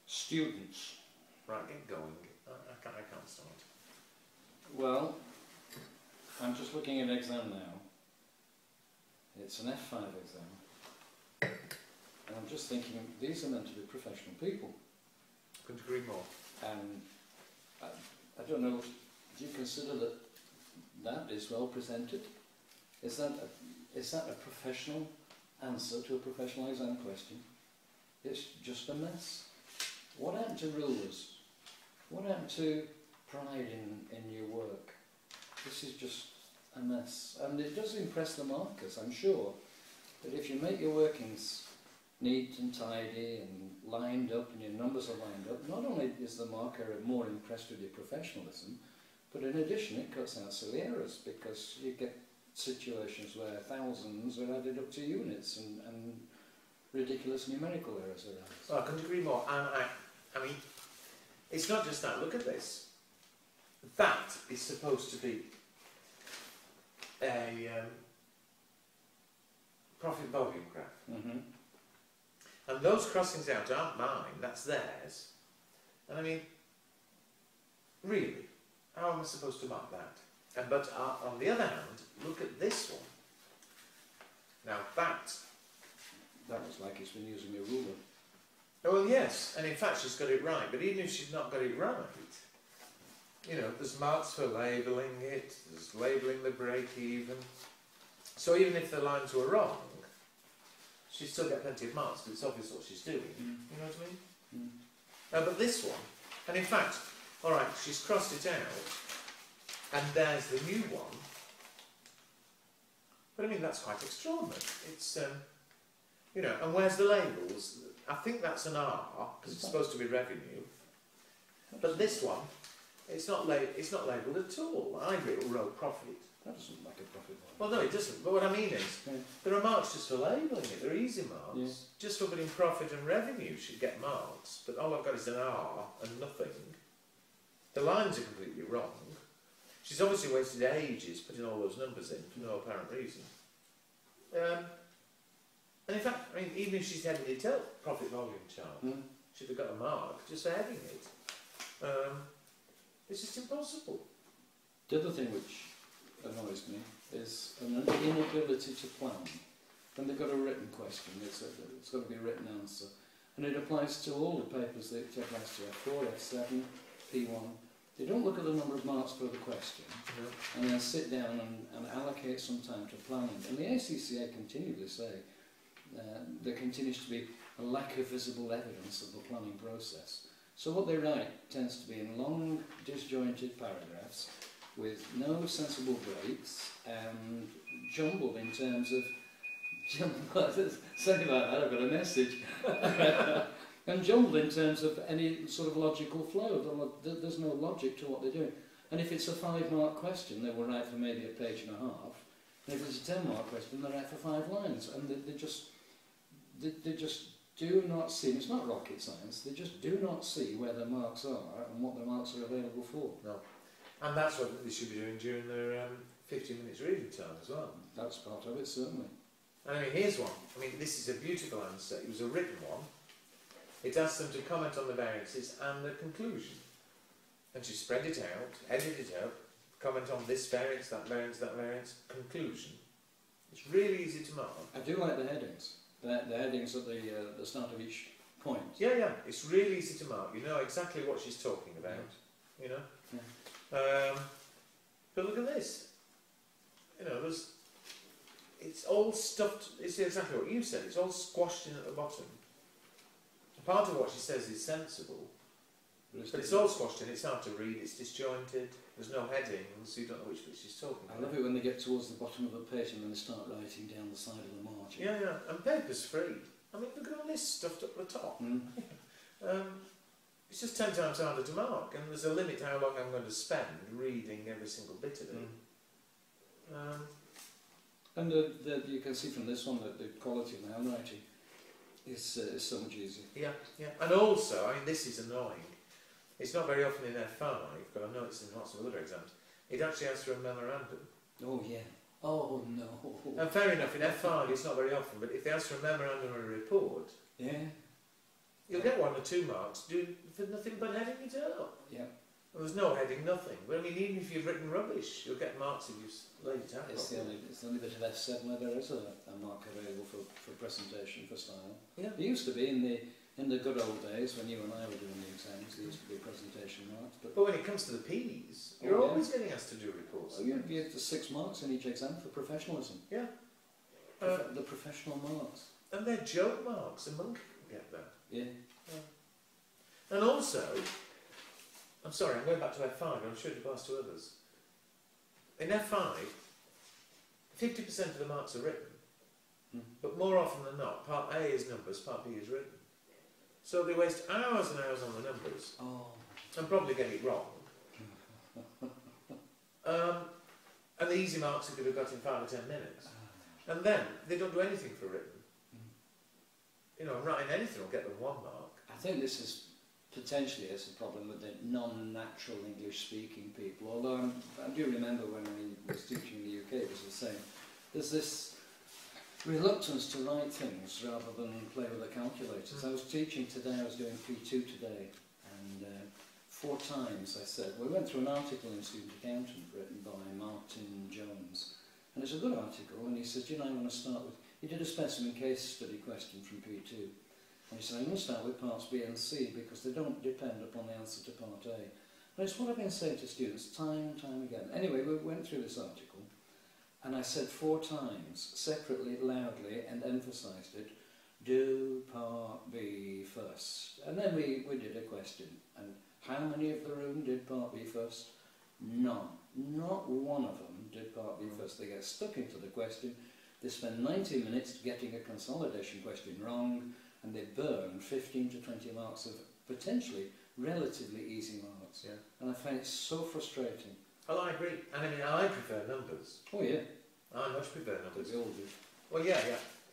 Students. Right, get going. I can't start. Well, I'm just looking at an exam now. It's an F5 exam. And I'm just thinking, these are meant to be professional people. Couldn't agree more. And I don't know, do you consider that that is well presented? Is that a professional answer to a professional exam question? It's just a mess. What happened to rulers? What happened to pride in your work? This is just a mess. And it does impress the markers, I'm sure. But if you make your workings neat and tidy and lined up and your numbers are lined up, not only is the marker more impressed with your professionalism, but in addition it cuts out silly errors, because you get situations where thousands are added up to units and ridiculous numerical errors are added. Well, I couldn't agree more. And I mean, it's not just that. Look at this. That is supposed to be a profit volume graph. Mm-hmm. And those crossings out aren't mine, that's theirs. And I mean, really, how am I supposed to mark that? But on the other hand, look at this one. Now that looks like he's been using a ruler. Oh, well, yes, and in fact she's got it right, but even if she's not got it right, you know, there's marks for labelling it, there's labelling the break-even. So even if the lines were wrong, she'd still get plenty of marks, because it's obvious what she's doing. You know what I mean? But this one, and in fact, alright, she's crossed it out, and there's the new one. But I mean, that's quite extraordinary. It's, you know, and where's the labels? I think that's an R, because it's supposed to be revenue. But this one, it's not labelled at all. I wrote profit. That doesn't make a profit volume. Well, no, it doesn't. But what I mean is, there are marks just for labelling it. They're easy marks. Yeah. Just for putting profit and revenue should get marks. But all I've got is an R and nothing. The lines are completely wrong. She's obviously wasted ages putting all those numbers in for no apparent reason. And in fact, I mean, even if she's headed it up, profit volume chart, she'd have got a mark just for heading it. It's just impossible. The other thing which annoys me is an inability to plan. When they've got a written question, it's got to be a written answer. And it applies to all the papers that it applies to F4, F7, P1. They don't look at the number of marks per the question, and then sit down and allocate some time to planning. And the ACCA continually say there continues to be a lack of visible evidence of the planning process. So what they write tends to be in long, disjointed paragraphs with no sensible breaks and jumbled in terms of... Sorry about that, I've got a message. And jumbled in terms of any sort of logical flow. There's no logic to what they're doing. And if it's a 5-mark question, they will write for maybe a page and a half. And if it's a 10-mark question, they write for 5 lines. And they just do not see, it's not rocket science, they just do not see where the marks are and what the marks are available for. No. And that's what they should be doing during their 15 minutes reading time as well. That's part of it, certainly. And I mean, here's one. I mean, this is a beautiful answer. It was a written one. It asked them to comment on the variances and the conclusion. And she spread it out, edited it up, comment on this variance, that variance, conclusion. It's really easy to mark. I do like the headings. The headings at the start of each point. Yeah, it's really easy to mark. You know exactly what she's talking about, you know. Yeah. But look at this. You know, it's all stuffed, it's exactly what you said, it's all squashed in at the bottom. Part of what she says is sensible, but it's all squashed in, it's hard to read, it's disjointed, there's no headings, you don't know which bit she's talking about. I love it when they get towards the bottom of the page and then they start writing down the side of the margin. Yeah, and paper's free. I mean, look at all this stuffed up the top. It's just 10 times harder to mark, and there's a limit to how long I'm going to spend reading every single bit of it. And you can see from this one that the quality of the handwriting is so much easier. Yeah. And also, I mean, this is annoying. It's not very often in F5, but I know it's in lots of other exams. It actually asks for a memorandum. Oh, yeah. Oh, no. And fair enough, in F5 it's not very often, but if they ask for a memorandum or a report, You'll get 1 or 2 marks for nothing but heading it up. Yeah. Well, there's no heading, nothing. But I mean, even if you've written rubbish, you'll get marks if you've laid it out. It's the only bit of F7 where there is a mark available for presentation, for style. Yeah. There used to be in the good old days when you and I were doing the exams, there used to be presentation marks. But when it comes to the P's, you're always getting asked to do reports. Oh, you get the 6 marks in each exam for professionalism. Yeah. The professional marks. And they're joke marks. A monkey can get that. Yeah. And also, I'm sorry, I'm going back to F5, I'm sure it applies to others. In F5, 50% of the marks are written, but more often than not, part A is numbers, part B is written. So they waste hours and hours on the numbers, and probably get it wrong. And the easy marks they could have got in 5 or 10 minutes. And then, they don't do anything for written. You know, writing anything will get them 1 mark. I think this is potentially a problem with the non-natural English-speaking people. Although I do remember when I was teaching in the UK, it was the same. There's this reluctance to write things rather than play with the calculators. I was teaching today, I was doing P2 today, and 4 times I said, we went through an article in Student Accountant written by Martin Jones, and it's a good article, and he says, you know, I'm going to start with, he did a specimen case study question from P2, and he said, I'm going to start with parts B and C because they don't depend upon the answer to part A. And it's what I've been saying to students time and time again. Anyway, we went through this article, and I said 4 times, separately, loudly, and emphasised it, do part B first. And then we did a question, and how many of the room did part B first? None. Not one of them did part B first. They get stuck into the question, they spend 90 minutes getting a consolidation question wrong, and they burn 15 to 20 marks of potentially relatively easy marks. Yeah. And I find it so frustrating. Well, I agree. And I mean, I prefer numbers. Oh yeah. I much prefer numbers. We all do. Well, yeah.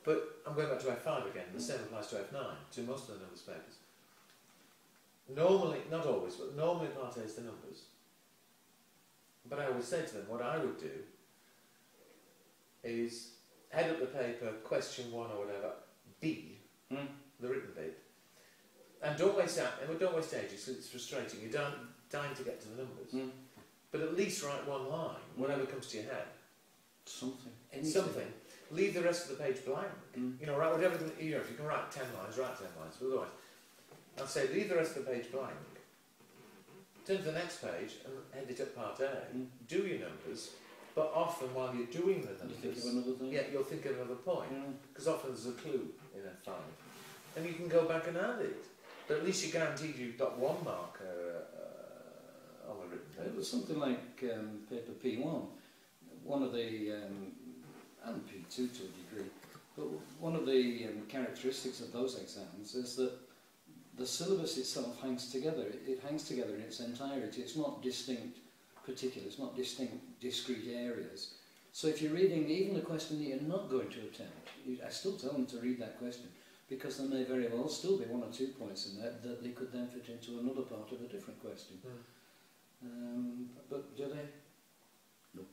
But I'm going back to F5 again. The same applies to F9, to most of the numbers papers. Normally, not always, but normally part A is the numbers. But I always say to them, what I would do is head up the paper, question 1 or whatever, B, the written bit, and don't waste ages because it's frustrating. You're dying to get to the numbers. But at least write 1 line, whatever comes to your head. Something. Something. Leave the rest of the page blank. You know, write whatever, you know, if you can write 10 lines, write 10 lines. But otherwise, I'd say leave the rest of the page blank. Turn to the next page and head it up part A. Do your numbers, but often while you're doing the numbers, you think of another thing? Yeah, you'll think of another point. Because often there's a clue in F5. And you can go back and add it. But at least you're guaranteed you've got 1 mark on the written paper. It was something like paper P1. One of the, and P2 to a degree, but one of the characteristics of those exams is that the syllabus itself hangs together. It hangs together in its entirety. It's not distinct particulars, not distinct discrete areas. So if you're reading even a question that you're not going to attempt, I still tell them to read that question, because there may very well still be 1 or 2 points in there that they could then fit into another part of a different question. But do they? No.